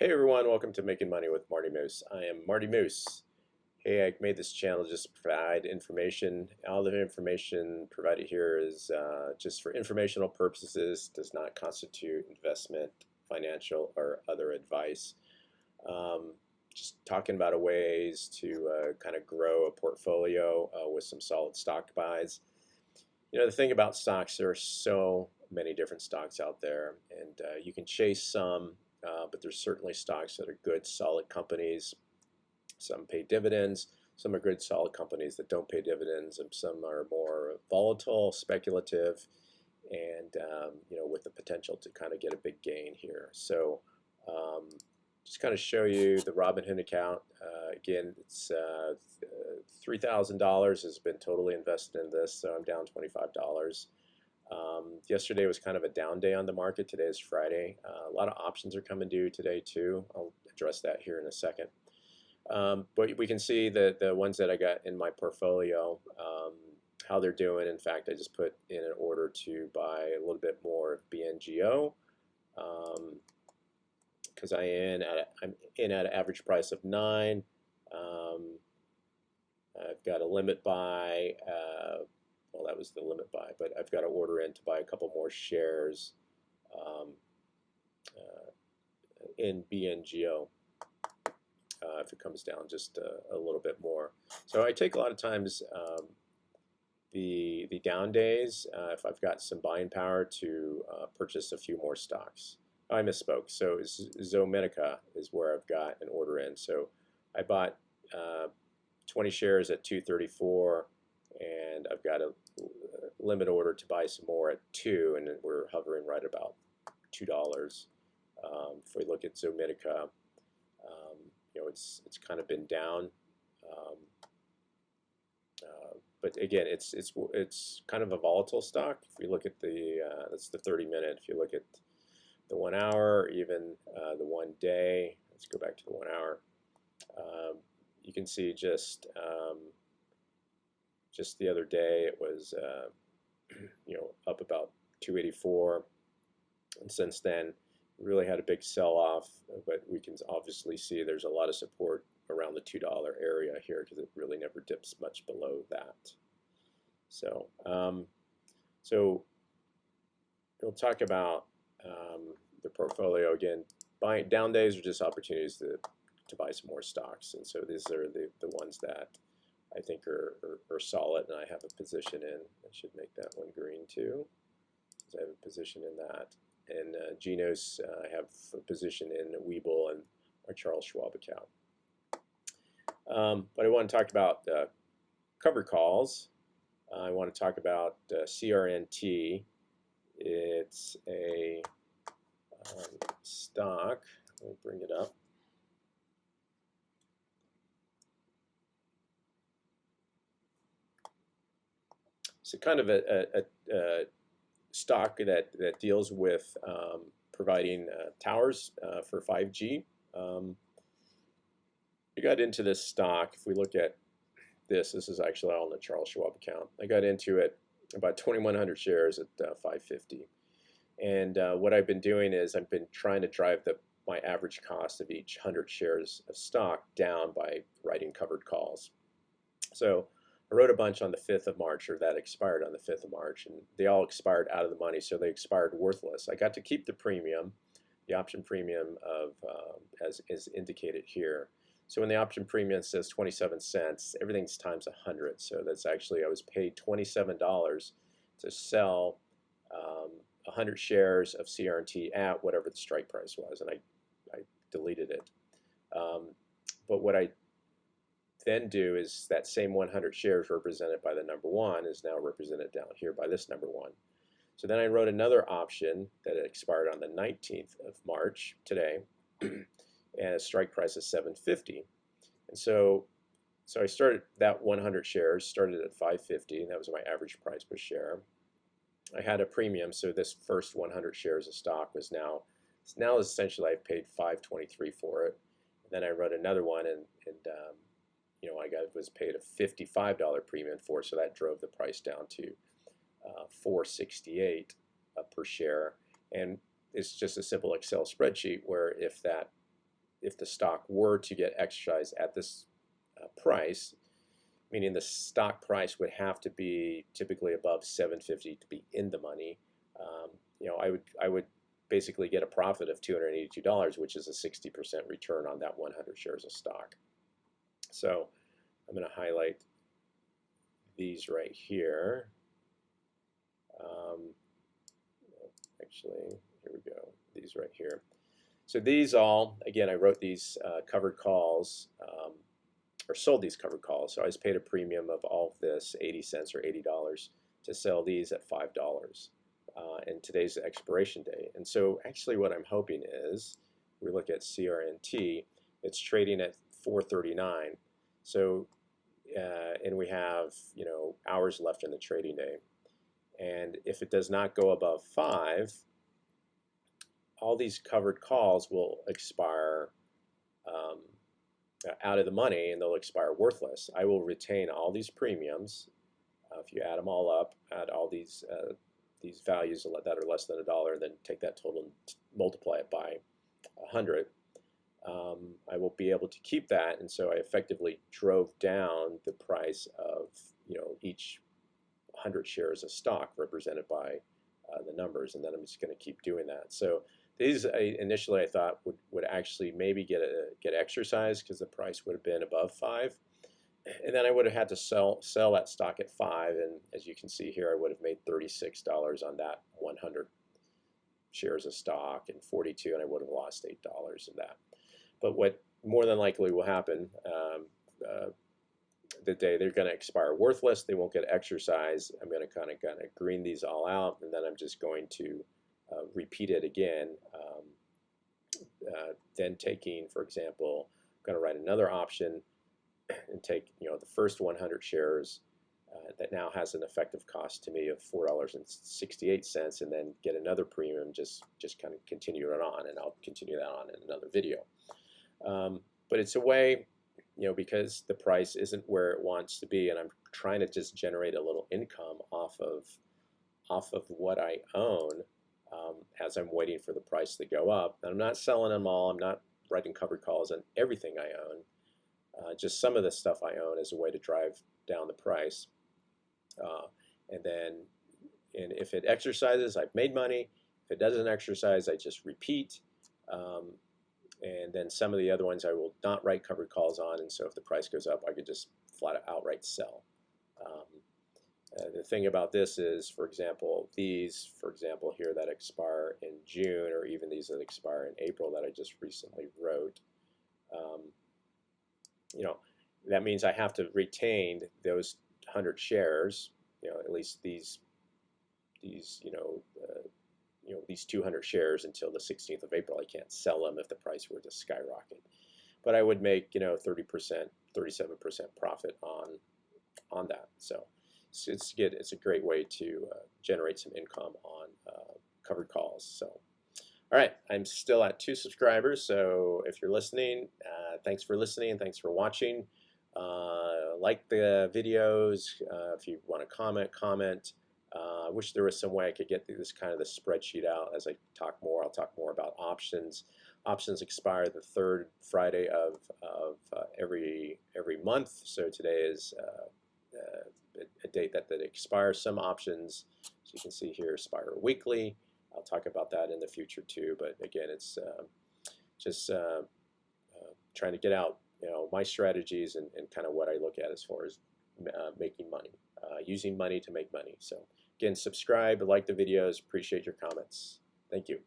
Hey everyone, welcome to Making Money with Marty Moose. I am Marty Moose. Hey, I made this channel just to provide information. All the information provided here is just for informational purposes, does not constitute investment, financial, or other advice. Just talking about ways to kind of grow a portfolio with some solid stock buys. You know, the thing about stocks, there are so many different stocks out there, and you can chase some. But there's certainly stocks that are good, solid companies. Some pay dividends. Some are good, solid companies that don't pay dividends, and some are more volatile, speculative, and you know, with the potential to kind of get a big gain here. So just kind of show you the Robinhood account. Again, it's $3,000 has been totally invested in this, so I'm down $25. Yesterday was kind of a down day on the market. Today is Friday. A lot of options are coming due today too. I'll address that here in a second. But we can see that the ones that I got in my portfolio, how they're doing. In fact, I just put in an order to buy a little bit more of BNGO because I'm in at an average price of 9. I've got a limit buy. Well, that was the limit buy, but I've got to order in to buy a couple more shares in BNGO if it comes down just a little bit more. So I take a lot of times the down days if I've got some buying power to purchase a few more stocks. Oh, I misspoke. So Zometica is where I've got an order in. So I bought 20 shares at $2.34. And I've got a limit order to buy some more at 2, and we're hovering right about $2. If we look at Zometica, you know, it's kind of been down, but again, it's kind of a volatile stock. If we look at that's the 30-minute. If you look at the 1 hour, even the 1 day, let's go back to the 1 hour. You can see just the other day it was you know, up about 284, and since then really had a big sell-off, but we can obviously see there's a lot of support around the $2 area here because it really never dips much below that. So so we'll talk about the portfolio again. Buying down days are just opportunities to buy some more stocks, and so these are the ones that I think are solid, and I have a position in. I should make that one green too, because I have a position in that. And Genos, I have a position in WeBull and our Charles Schwab account. But I want to talk about covered calls. I want to talk about CRNT. It's a stock. Let me bring it up. It's kind of a stock that deals with providing towers for 5G. We got into this stock. If we look at this is actually on the Charles Schwab account. I got into it about 2,100 shares at $5.50. And what I've been doing is I've been trying to drive my average cost of each 100 shares of stock down by writing covered calls. So I wrote a bunch on the 5th of March, or that expired on the 5th of March, and they all expired out of the money, so they expired worthless. I got to keep the premium, the option premium of as is indicated here. So when the option premium says 27 cents, everything's times 100. So that's actually, I was paid $27 to sell 100 shares of CRNT at whatever the strike price was, and I deleted it. But what I then do is that same 100 shares represented by the number 1 is now represented down here by this number 1. So then I wrote another option that expired on the 19th of March, today, and a strike price of $7.50. And so I started that 100 shares, started at $5.50, and that was my average price per share. I had a premium, so this first 100 shares of stock was now essentially I've paid $5.23 for it. And then I wrote another one, and you know, was paid a $55 premium for it, so that drove the price down to $4.68 per share. And it's just a simple Excel spreadsheet where if that if the stock were to get exercised at this price, meaning the stock price would have to be typically above 750 to be in the money. I would basically get a profit of $282, which is a 60% return on that 100 shares of stock. So I'm going to highlight these right here. Actually, here we go. These right here. So these all, again, I wrote these covered calls, or sold these covered calls. So I was paid a premium of all of this, 80 cents or $80, to sell these at $5. And today's the expiration date. And so actually what I'm hoping is, we look at CRNT, it's trading at 439. So, and we have, hours left in the trading day. And if it does not go above 5, all these covered calls will expire out of the money, and they'll expire worthless. I will retain all these premiums. If you add them all up, add all these values that are less than $1, then take that total and multiply it by 100. I will be able to keep that, and so I effectively drove down the price of each 100 shares of stock represented by the numbers, and then I'm just going to keep doing that. So these initially I thought would actually maybe get exercised because the price would have been above 5, and then I would have had to sell that stock at 5, and as you can see here, I would have made $36 on that 100 shares of stock, and 42, and I would have lost $8 in that. But what more than likely will happen, the day they're going to expire worthless, they won't get exercised. I'm going to kind of green these all out, and then I'm just going to repeat it again. Then taking, for example, I'm going to write another option and take the first 100 shares that now has an effective cost to me of $4.68, and then get another premium, just kind of continue it on, and I'll continue that on in another video. But it's a way, because the price isn't where it wants to be, and I'm trying to just generate a little income off of what I own as I'm waiting for the price to go up. And I'm not selling them all. I'm not writing covered calls on everything I own. Just some of the stuff I own as a way to drive down the price. And if it exercises, I've made money. If it doesn't exercise, I just repeat. And then some of the other ones I will not write covered calls on, and so if the price goes up, I could just flat out outright sell. The thing about this is, for example, these, here that expire in June, or even these that expire in April that I just recently wrote, that means I have to retain those 100 shares, at least these 200 shares until the 16th of April. I can't sell them if the price were to skyrocket. But I would make 30%, 37% profit on that. So it's a great way to generate some income on covered calls. So, all right, I'm still at 2 subscribers. So if you're listening, thanks for listening and thanks for watching. Like the videos. If you want to comment. I wish there was some way I could get this spreadsheet out as I talk more. I'll talk more about options. Options expire the 3rd Friday of every month. So today is a date that expires. Some options, as you can see here, expire weekly. I'll talk about that in the future too. But again, it's just trying to get out my strategies and kind of what I look at as far as making money, using money to make money. So again, subscribe, like the videos, appreciate your comments. Thank you.